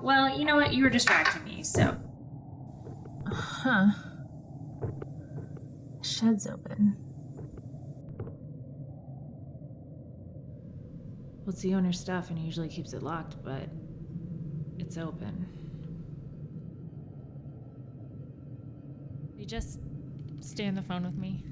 well, you know what? You were distracting me, so. Huh. Shed's open. Well, it's the owner's stuff and he usually keeps it locked, but it's open. You just stay on the phone with me.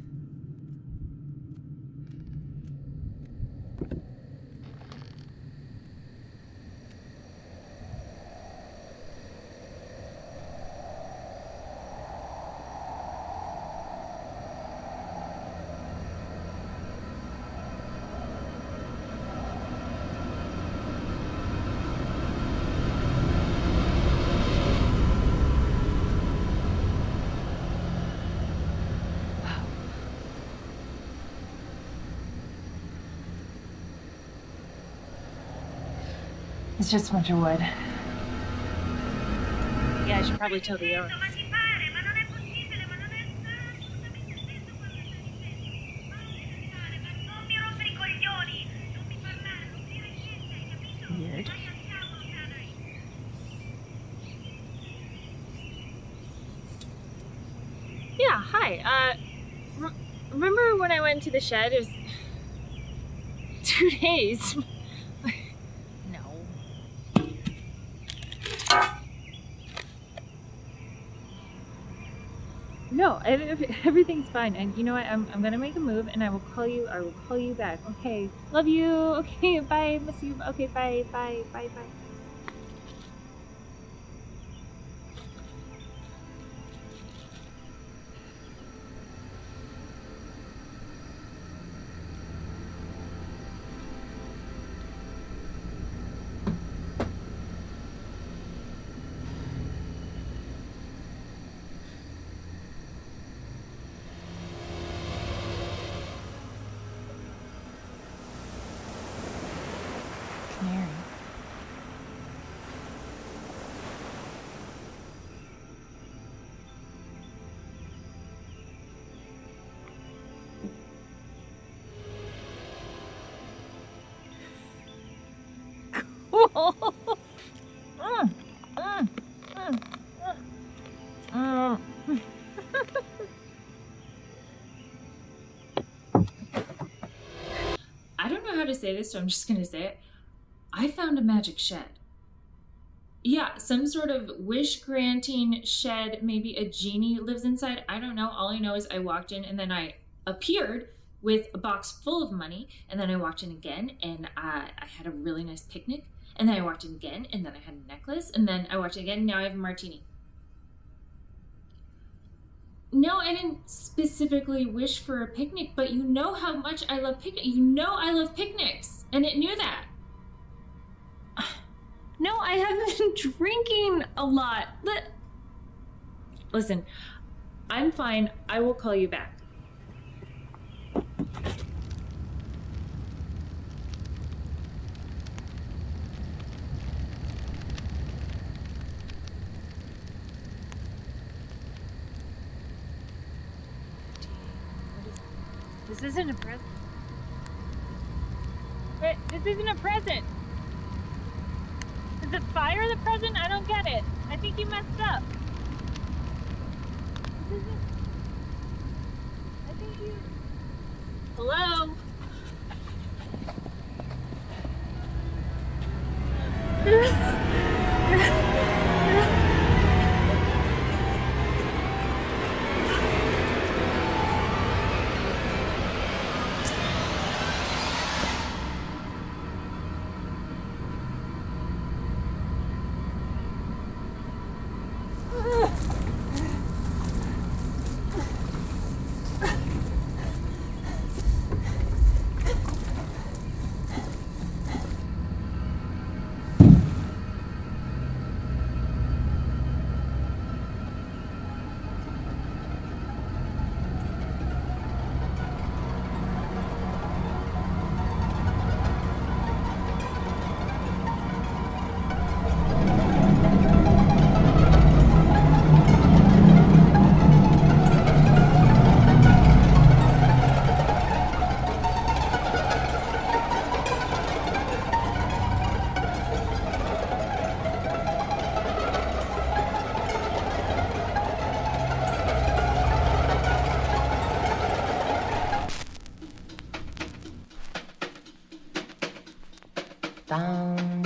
It's just a bunch of wood. Yeah, I should probably tell the owner. Weird. Yeah, hi. Remember when I went to the shed? It was 2 days. No. No, everything's fine. And you know what? I'm gonna make a move, and I will call you. I will call you back. Okay. Love you. Okay. Bye. Miss you. Okay. Bye. Bye. Bye. Bye. Canary. Cool. I don't know how to say this, so I'm just gonna say it. I found a magic shed. Yeah, some sort of wish-granting shed. Maybe a genie lives inside. I don't know. All I know is I walked in and then I appeared with a box full of money. And then I walked in again and I had a really nice picnic. And then I walked in again and then I had a necklace. And then I walked in again and now I have a martini. No, I didn't specifically wish for a picnic, but you know how much I love picnics. You know I love picnics, and it knew that. No, I haven't been drinking a lot. Listen, I'm fine. I will call you back. This isn't a present. Wait, this isn't a present. Is the fire the present? I don't get it. I think you messed up. This isn't. I think you. Hello? Dun.